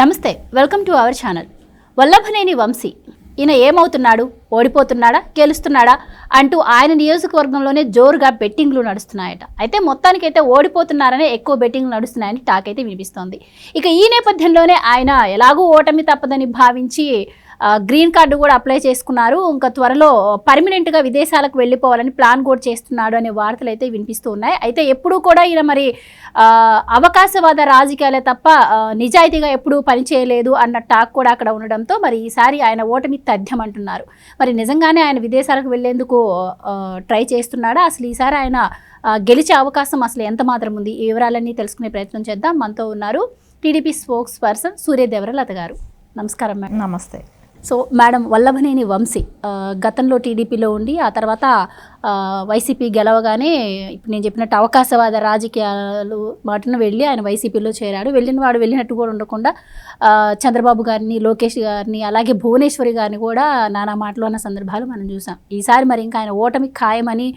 నమస్తే, welcome to our channel. Vallabhaneni Vamsi ఈయన ఏమవుతున్నాడు, ఓడిపోతున్నాడా, గెలుస్తున్నాడా అంటూ ఆయన నియోజకవర్గంలోనే జోరుగా బెట్టింగ్లు నడుస్తున్నాయట. అయితే మొత్తానికైతే ఓడిపోతున్నారనే ఎక్కువ బెట్టింగ్లు నడుస్తున్నాయని టాక్ అయితే వినిపిస్తోంది. ఇక ఈ నేపథ్యంలోనే ఆయన ఎలాగూ ఓటమి తప్పదని భావించి గ్రీన్ కార్డు కూడా అప్లై చేసుకున్నారు. ఇంకా త్వరలో పర్మనెంట్గా విదేశాలకు వెళ్ళిపోవాలని ప్లాన్ కూడా చేస్తున్నాడు అనే వార్తలు అయితే వినిపిస్తూ ఉన్నాయి. అయితే ఎప్పుడూ కూడా ఈయన మరి అవకాశవాద రాజకీయాలే తప్ప నిజాయితీగా ఎప్పుడూ పనిచేయలేదు అన్న టాక్ కూడా అక్కడ ఉండడంతో మరి ఈసారి ఆయన ఓటమి తథ్యమంటున్నారు. మరి నిజంగానే ఆయన విదేశాలకు వెళ్లేందుకు ట్రై చేస్తున్నాడా, అసలు ఈసారి ఆయన గెలిచే అవకాశం అసలు ఎంత మాత్రం ఉంది, ఈ వివరాలన్నీ తెలుసుకునే ప్రయత్నం చేద్దాం. మనతో ఉన్నారు టీడీపీ స్పోక్స్ పర్సన్ సూర్యదేవరలత గారు. నమస్కారం మేడం. నమస్తే. సో మేడం, వల్లభనేని వంశీ గతంలో టీడీపీలో ఉండి ఆ తర్వాత వైసీపీ గెలవగానే ఇప్పుడు నేను చెప్పినట్టు అవకాశవాద రాజకీయాలు మాటను వెళ్ళి ఆయన వైసీపీలో చేరాడు. వెళ్ళిన వాడు వెళ్ళినట్టు కూడా ఉండకుండా చంద్రబాబు గారిని, లోకేష్ గారిని, అలాగే భువనేశ్వరి గారిని కూడా నానా మాటలు అన్న సందర్భాలు మనం చూసాం. ఈసారి మరి ఇంకా ఆయన ఓటమి ఖాయమని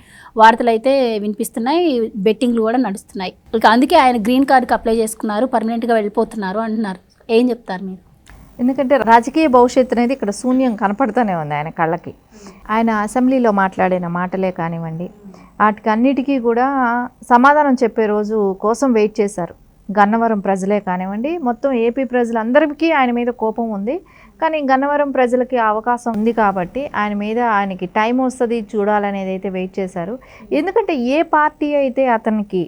వార్తలు అయితే వినిపిస్తున్నాయి, బెట్టింగ్లు కూడా నడుస్తున్నాయి. ఇక అందుకే ఆయన గ్రీన్ కార్డుకి అప్లై చేసుకున్నారు, పర్మనెంట్గా వెళ్ళిపోతున్నారు అంటున్నారు. ఏం చెప్తారు మీరు? ఎందుకంటే రాజకీయ భవిష్యత్తు అనేది ఇక్కడ శూన్యం కనపడుతూనే ఉంది ఆయన కళ్ళకి. ఆయన అసెంబ్లీలో మాట్లాడిన మాటలే కానివ్వండి, వాటికి అన్నిటికీ కూడా సమాధానం చెప్పే రోజు కోసం వెయిట్ చేశారు. గన్నవరం ప్రజలే కానివ్వండి, మొత్తం ఏపీ ప్రజలందరికీ ఆయన మీద కోపం ఉంది. కానీ గన్నవరం ప్రజలకి అవకాశం ఉంది కాబట్టి ఆయనకి టైం వస్తుంది చూడాలనేది అయితే వెయిట్ చేశారు. ఎందుకంటే ఏ పార్టీ అయితే అతనికి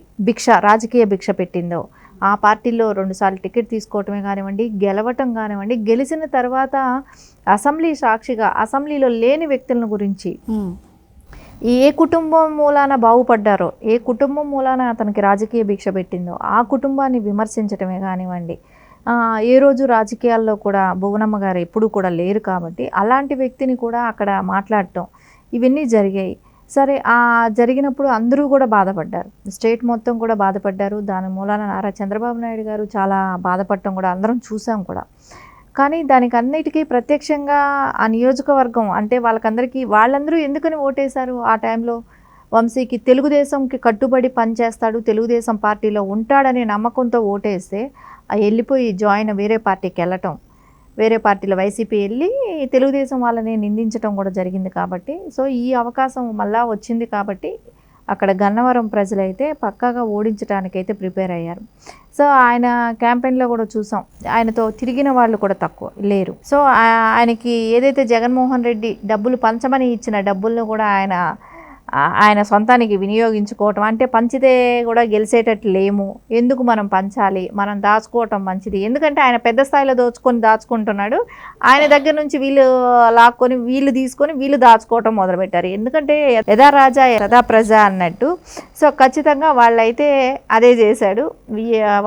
రాజకీయ భిక్ష పెట్టిందో ఆ పార్టీలో 2 సార్లు టికెట్ తీసుకోవటమే కానివ్వండి, గెలవటం కానివ్వండి, గెలిచిన తర్వాత అసెంబ్లీ సాక్షిగా అసెంబ్లీలో లేని వ్యక్తుల గురించి ఏ కుటుంబం మూలాన బాగుపడ్డారో, ఏ కుటుంబం మూలాన అతనికి రాజకీయ భిక్ష పెట్టిందో ఆ కుటుంబాన్ని విమర్శించటమే కానివ్వండి, ఏ రోజు రాజకీయాల్లో కూడా భువనమ్మ గారు ఎప్పుడూ కూడా లేరు కాబట్టి అలాంటి వ్యక్తిని కూడా అక్కడ మాట్లాడటం ఇవన్నీ జరిగాయి. సరే, జరిగినప్పుడు అందరూ కూడా బాధపడ్డారు, స్టేట్ మొత్తం కూడా బాధపడ్డారు. దాని మూలాన నారా చంద్రబాబు నాయుడు గారు చాలా బాధపడటం కూడా అందరం చూసాం కూడా. కానీ దానికి అన్నిటికీ ప్రత్యక్షంగా ఆ నియోజకవర్గం అంటే వాళ్ళందరూ ఎందుకని ఓటేశారు ఆ టైంలో? వంశీకి తెలుగుదేశంకి కట్టుబడి పనిచేస్తాడు, తెలుగుదేశం పార్టీలో ఉంటాడనే నమ్మకంతో ఓటేస్తే వెళ్ళిపోయి వేరే పార్టీకి వెళ్ళటం, వేరే పార్టీలో వైసీపీ వెళ్ళి తెలుగుదేశం వాళ్ళని నిందించడం కూడా జరిగింది. కాబట్టి సో ఈ అవకాశం మళ్ళా వచ్చింది కాబట్టి అక్కడ గన్నవరం ప్రజలైతే పక్కాగా ఓడించడానికైతే ప్రిపేర్ అయ్యారు. సో ఆయన క్యాంపెయిన్లో కూడా చూసాం, ఆయనతో తిరిగిన వాళ్ళు కూడా తక్కువ లేరు. సో ఆయనకి ఏదైతే జగన్మోహన్ రెడ్డి డబ్బులు పంచమని ఇచ్చిన డబ్బులను కూడా ఆయన సొంతానికి వినియోగించుకోవటం, అంటే పంచితే కూడా గెలిచేటట్టు లేము, ఎందుకు మనం పంచాలి, మనం దాచుకోవటం మంచిది. ఎందుకంటే ఆయన పెద్ద స్థాయిలో దాచుకుంటున్నాడు. ఆయన దగ్గర నుంచి వీళ్ళు లాక్కొని వీళ్ళు తీసుకొని వీళ్ళు దాచుకోవటం మొదలుపెట్టారు. ఎందుకంటే యథా రాజా యథా ప్రజ అన్నట్టు. సో ఖచ్చితంగా వాళ్ళైతే అదే చేశాడు.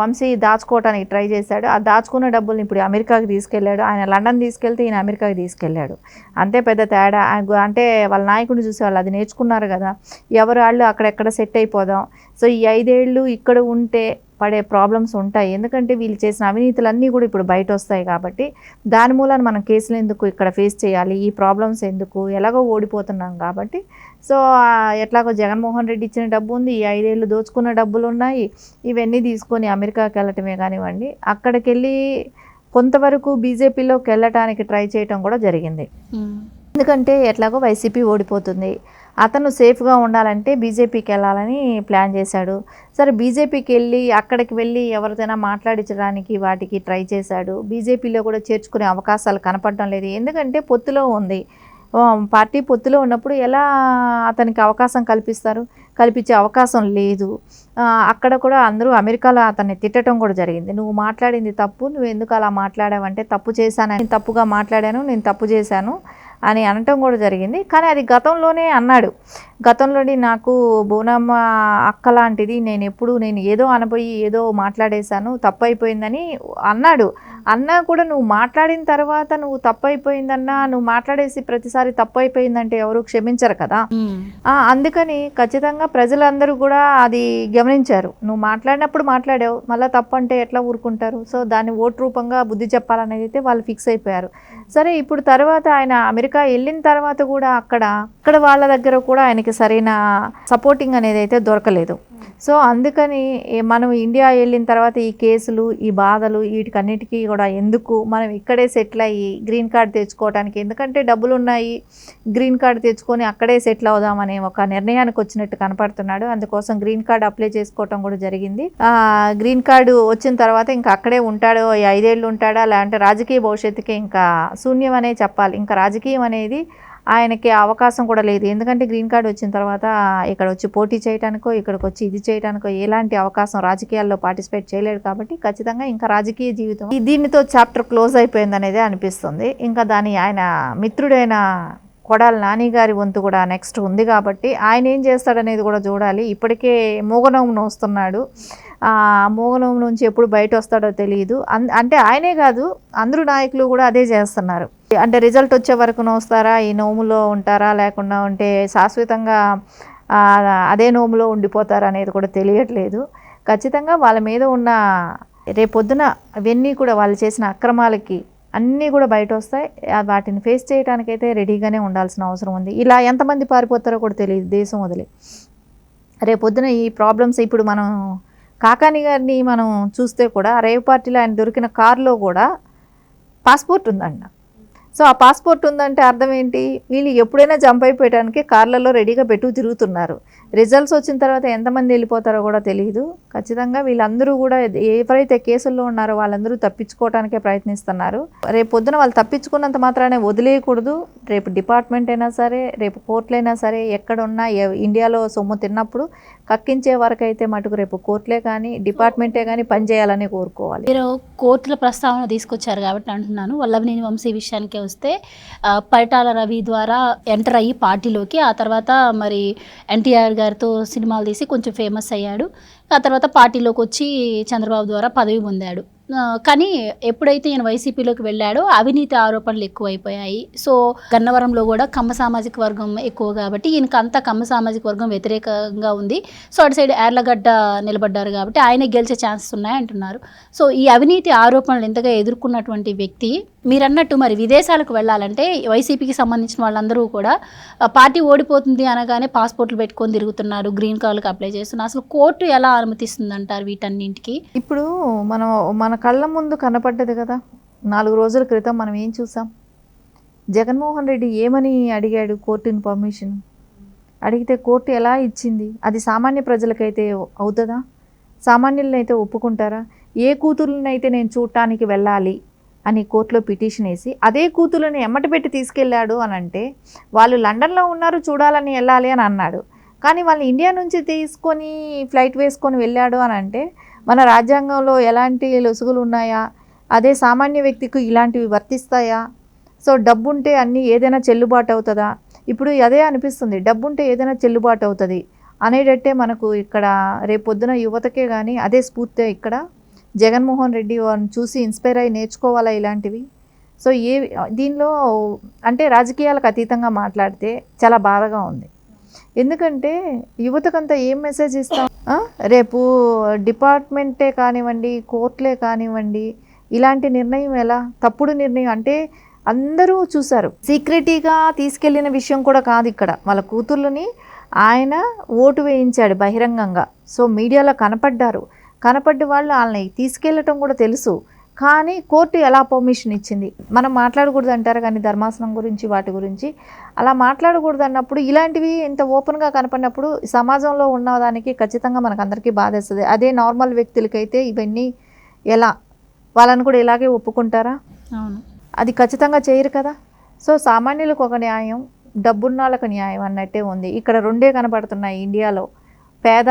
వంశీ దాచుకోవటానికి ట్రై చేశాడు. ఆ దాచుకున్న డబ్బుల్ని ఇప్పుడు అమెరికాకి తీసుకెళ్ళాడు. ఆయన లండన్ తీసుకెళ్తే ఈయన అమెరికాకి తీసుకెళ్ళాడు. అంతే పెద్ద తేడా. అంటే వాళ్ళ నాయకుడిని చూసే వాళ్ళు అది నేర్చుకున్నారు కదా, ఎవరు వాళ్ళు అక్కడెక్కడ సెట్ అయిపోదాం. సో ఈ 5 ఏళ్ళు ఇక్కడ ఉంటే పడే ప్రాబ్లమ్స్ ఉంటాయి. ఎందుకంటే వీళ్ళు చేసిన అవినీతులన్నీ కూడా ఇప్పుడు బయట వస్తాయి కాబట్టి దాని మూలాన మనం కేసులు ఎందుకు ఇక్కడ ఫేస్ చేయాలి, ఈ ప్రాబ్లమ్స్ ఎందుకు, ఎలాగో ఓడిపోతున్నాం కాబట్టి. సో ఎట్లాగో జగన్మోహన్ రెడ్డి ఇచ్చిన డబ్బు ఉంది, ఈ 5 ఏళ్ళు దోచుకున్న డబ్బులు ఉన్నాయి, ఇవన్నీ తీసుకొని అమెరికాకి వెళ్ళటమే కానివ్వండి, అక్కడికి వెళ్ళి కొంతవరకు బీజేపీలోకి వెళ్ళటానికి ట్రై చేయటం కూడా జరిగింది. ఎందుకంటే ఎట్లాగో వైసీపీ ఓడిపోతుంది, అతను సేఫ్గా ఉండాలంటే బీజేపీకి వెళ్ళాలని ప్లాన్ చేశాడు. సరే, బీజేపీకి అక్కడికి వెళ్ళి ఎవరితోనైనా మాట్లాడించడానికి వాటికి ట్రై చేశాడు. బీజేపీలో కూడా చేర్చుకునే అవకాశాలు కనపడడం లేదు. ఎందుకంటే పొత్తులో ఉంది, పార్టీ పొత్తులో ఉన్నప్పుడు ఎలా అతనికి అవకాశం కల్పించే అవకాశం లేదు. అక్కడ కూడా అందరూ అమెరికాలో అతన్ని తిట్టడం కూడా జరిగింది. నువ్వు మాట్లాడింది తప్పు, నువ్వు ఎందుకు అలా మాట్లాడావంటే తప్పు చేశానని, తప్పుగా మాట్లాడాను, నేను తప్పు చేశాను అని అనటం కూడా జరిగింది. కానీ అది గతంలోనే అన్నాడు. గతంలోని నాకు భువనమ్మ అక్క లాంటిది, నేను ఏదో అనబోయి ఏదో మాట్లాడేశాను, తప్పు అయిపోయిందని అన్నాడు. అన్నా కూడా నువ్వు మాట్లాడిన తర్వాత నువ్వు తప్పు అయిపోయిందన్నా, నువ్వు మాట్లాడేసి ప్రతిసారి తప్పు అయిపోయిందంటే ఎవరు క్షమించరు కదా. అందుకని ఖచ్చితంగా ప్రజలందరూ కూడా అది గమనించారు. నువ్వు మాట్లాడినప్పుడు మాట్లాడావు, మళ్ళీ తప్పు అంటే ఎట్లా ఊరుకుంటారు? సో దాన్ని ఓటు రూపంగా బుద్ధి చెప్పాలనేది అయితే వాళ్ళు ఫిక్స్ అయిపోయారు. సరే, ఇప్పుడు తర్వాత ఆయన అమెరికా వెళ్ళిన తర్వాత కూడా అక్కడ వాళ్ళ దగ్గర కూడా ఆయనకి సరైన సపోర్టింగ్ అనేది అయితే దొరకలేదు. సో అందుకని మనం ఇండియా వెళ్ళిన తర్వాత ఈ కేసులు, ఈ బాధలు, వీటికన్నిటికీ కూడా ఎందుకు, మనం ఇక్కడే సెటిల్ అయ్యి గ్రీన్ కార్డ్ తెచ్చుకోవడానికి, ఎందుకంటే డబ్బులు ఉన్నాయి, గ్రీన్ కార్డ్ తెచ్చుకొని అక్కడే సెటిల్ అవుదామనే ఒక నిర్ణయానికి వచ్చినట్టు కనపడుతున్నాడు. అందుకోసం గ్రీన్ కార్డ్ అప్లై చేసుకోవటం కూడా జరిగింది. గ్రీన్ కార్డు వచ్చిన తర్వాత ఇంకా అక్కడే ఉంటాడో, 5 ఏళ్ళు ఉంటాడా, లేదంటే రాజకీయ భవిష్యత్తుకి ఇంకా శూన్యం అనే చెప్పాలి. ఇంకా రాజకీయం అనేది ఆయనకి అవకాశం కూడా లేదు. ఎందుకంటే గ్రీన్ కార్డ్ వచ్చిన తర్వాత ఇక్కడ వచ్చి పోటీ చేయడానికో, ఇక్కడికి వచ్చి ఇది చేయడానికో ఎలాంటి అవకాశం రాజకీయాల్లో పార్టిసిపేట్ చేయలేడు. కాబట్టి ఖచ్చితంగా ఇంకా రాజకీయ జీవితం దీనితో చాప్టర్ క్లోజ్ అయిపోయింది అనేది అనిపిస్తుంది. ఇంకా ఆయన మిత్రుడైన కొడాలి నాని గారి వంతు కూడా నెక్స్ట్ ఉంది కాబట్టి ఆయన ఏం చేస్తాడనేది కూడా చూడాలి. ఇప్పటికే మూగనోము వస్తున్నాడు. మూగనోము నుంచి ఎప్పుడు బయట వస్తాడో తెలియదు. అంటే ఆయనే కాదు, అందరూ నాయకులు కూడా అదే చేస్తున్నారు. అంటే రిజల్ట్ వచ్చే వరకు వస్తారా, ఈ నోములో ఉంటారా, లేకుండా ఉంటే శాశ్వతంగా అదే నోములో ఉండిపోతారా అనేది కూడా తెలియట్లేదు. ఖచ్చితంగా వాళ్ళ మీద ఉన్న రేపొద్దున అవన్నీ కూడా వాళ్ళు చేసిన అక్రమాలకి అన్నీ కూడా బయట వస్తాయి. వాటిని ఫేస్ చేయడానికైతే రెడీగానే ఉండాల్సిన అవసరం ఉంది. ఇలా ఎంతమంది పారిపోతారో కూడా తెలియదు దేశం వదిలి. రేపొద్దున ఈ ప్రాబ్లమ్స్ ఇప్పుడు మనం కాకాని గారిని మనం చూస్తే కూడా రేవ్ పార్టీలో ఆయన దొరికిన కారులో కూడా పాస్పోర్ట్ ఉందంట. సో ఆ పాస్పోర్ట్ ఉందంటే అర్థం ఏంటి, వీళ్ళు ఎప్పుడైనా జంప్ అయిపోయడానికి కార్లలో రెడీగా తిరుగుతున్నారు. రిజల్ట్స్ వచ్చిన తర్వాత ఎంతమంది వెళ్ళిపోతారో కూడా తెలియదు. ఖచ్చితంగా వీళ్ళందరూ కూడా ఎవరైతే కేసుల్లో ఉన్నారో వాళ్ళందరూ తప్పించుకోవడానికే ప్రయత్నిస్తున్నారు. రేపు పొద్దున వాళ్ళు తప్పించుకున్నంత మాత్రానే వదిలేయకూడదు. రేపు డిపార్ట్మెంట్ అయినా సరే, రేపు కోర్టులైనా సరే, ఎక్కడున్నా ఇండియాలో సొమ్ము తిన్నప్పుడు కక్కించే వరకు అయితే మటుకు రేపు కోర్టులే కానీ డిపార్ట్మెంటే కానీ పనిచేయాలని కోరుకోవాలి. మీరు కోర్టుల ప్రస్తావన తీసుకొచ్చారు కాబట్టి అంటున్నాను. వల్లభనేని వంశీ విషయానికి వస్తే పరిటాల రవి ద్వారా ఎంటర్ అయ్యి పార్టీలోకి, ఆ తర్వాత మరి ఎన్టీఆర్ గారితో సినిమాలు తీసి కొంచెం ఫేమస్ అయ్యాడు. ఆ తర్వాత పార్టీలోకి వచ్చి చంద్రబాబు ద్వారా పదవి పొందాడు. కానీ ఎప్పుడైతే ఈయన వైసీపీలోకి వెళ్ళాడో అవినీతి ఆరోపణలు ఎక్కువైపోయాయి. సో గన్నవరంలో కూడా కమ్మ సామాజిక వర్గం ఎక్కువ కాబట్టి ఈయనకు అంతా కమ్మ సామాజిక వర్గం వ్యతిరేకంగా ఉంది. సో అటు సైడ్ యార్లగడ్డ నిలబడ్డారు కాబట్టి ఆయన గెలిచే ఛాన్సెస్ ఉన్నాయంటున్నారు. సో ఈ అవినీతి ఆరోపణలు ఎంతగా ఎదుర్కొన్నటువంటి వ్యక్తి మీరన్నట్టు మరి విదేశాలకు వెళ్ళాలంటే వైసీపీకి సంబంధించిన వాళ్ళందరూ కూడా పార్టీ ఓడిపోతుంది అనగానే పాస్పోర్ట్లు పెట్టుకొని తిరుగుతున్నారు, గ్రీన్ కార్డులకు అప్లై చేస్తున్నారు. అసలు కోర్టు ఎలా అనుమతిస్తుంది అంటారు వీటన్నింటికి? ఇప్పుడు మన కళ్ళ ముందు కనపడ్డది కదా, 4 రోజుల క్రితం మనం ఏం చూసాం, జగన్మోహన్ రెడ్డి ఏమని అడిగాడు కోర్టుని పర్మిషన్. అడిగితే కోర్టు ఎలా ఇచ్చింది? అది సామాన్య ప్రజలకైతే అవుతుందా? సామాన్యులనైతే ఒప్పుకుంటారా? ఏ కూతురునైతే నేను చూడటానికి వెళ్ళాలి అని కోర్టులో పిటిషన్ వేసి అదే కూతురుని ఎమ్మటి పెట్టి తీసుకెళ్ళాడు అని అంటే, వాళ్ళు లండన్లో ఉన్నారు చూడాలని వెళ్ళాలి అని అన్నాడు. కానీ వాళ్ళు ఇండియా నుంచి తీసుకొని ఫ్లైట్ వేసుకొని వెళ్ళాడు అని అంటే మన రాజ్యాంగంలో ఎలాంటి లొసుగులు ఉన్నాయా? అదే సామాన్య వ్యక్తికి ఇలాంటివి వర్తిస్తాయా? సో డబ్బుంటే అన్నీ ఏదైనా చెల్లుబాటు అవుతుందా? ఇప్పుడు అదే అనిపిస్తుంది, డబ్బుంటే ఏదైనా చెల్లుబాటు అవుతుంది అనేటట్టే మనకు ఇక్కడ రేపొద్దున యువతకే కానీ అదే స్ఫూర్తి. ఇక్కడ జగన్మోహన్ రెడ్డి చూసి ఇన్స్పైర్ అయ్యి నేర్చుకోవాలా ఇలాంటివి? సో దీనిలో అంటే రాజకీయాలకు అతీతంగా మాట్లాడితే చాలా బాధగా ఉంది. ఎందుకంటే యువతకంతా ఏం మెసేజ్ ఇస్తాం? రేపు డిపార్ట్మెంటే కానివ్వండి, కోర్టులే కానివ్వండి, ఇలాంటి నిర్ణయం ఎలా తప్పుడు నిర్ణయం అంటే అందరూ చూశారు. సీక్రెటీగా తీసుకెళ్లిన విషయం కూడా కాదు. ఇక్కడ వాళ్ళ కూతుర్లని ఆయన ఓటు వేయించాడు బహిరంగంగా. సో మీడియాలో కనపడ్డ వాళ్ళు వాళ్ళని తీసుకెళ్ళటం కూడా తెలుసు. కానీ కోర్టు ఎలా పర్మిషన్ ఇచ్చింది? మనం మాట్లాడకూడదు అంటారు కానీ ధర్మాసనం గురించి వాటి గురించి అలా మాట్లాడకూడదు అన్నప్పుడు ఇలాంటివి ఇంత ఓపెన్గా కనపడినప్పుడు సమాజంలో ఉన్నదానికి ఖచ్చితంగా మనకు అందరికీ బాధేస్తుంది. అదే నార్మల్ వ్యక్తులకైతే ఇవన్నీ ఎలా, వాళ్ళని కూడా ఇలాగే ఒప్పుకుంటారా? అది ఖచ్చితంగా చేయరు కదా. సో సామాన్యులకు ఒక న్యాయం, డబ్బున్న వాళ్ళకు న్యాయం అన్నట్టే ఉంది. ఇక్కడ రెండే కనపడుతున్నాయి ఇండియాలో, పేద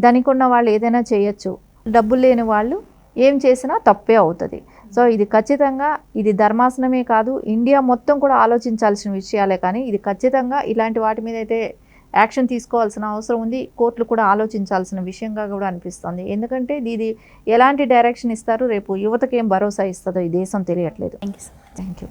ధనికున్న వాళ్ళు ఏదైనా చేయొచ్చు, డబ్బులు లేని వాళ్ళు ఏం చేసినా తప్పే అవుతుంది. సో ఇది ఖచ్చితంగా ఇది ధర్మాసనమే కాదు, ఇండియా మొత్తం కూడా ఆలోచించాల్సిన విషయాలే. కానీ ఇది ఖచ్చితంగా ఇలాంటి వాటి మీద అయితే యాక్షన్ తీసుకోవాల్సిన అవసరం ఉంది. కోర్టులు కూడా ఆలోచించాల్సిన విషయంగా కూడా అనిపిస్తుంది. ఎందుకంటే ఇది ఎలాంటి డైరెక్షన్ ఇస్తారు, రేపు యువతకి ఏం భరోసా ఇస్తుందో ఈ దేశం తెలియట్లేదు. Thank you.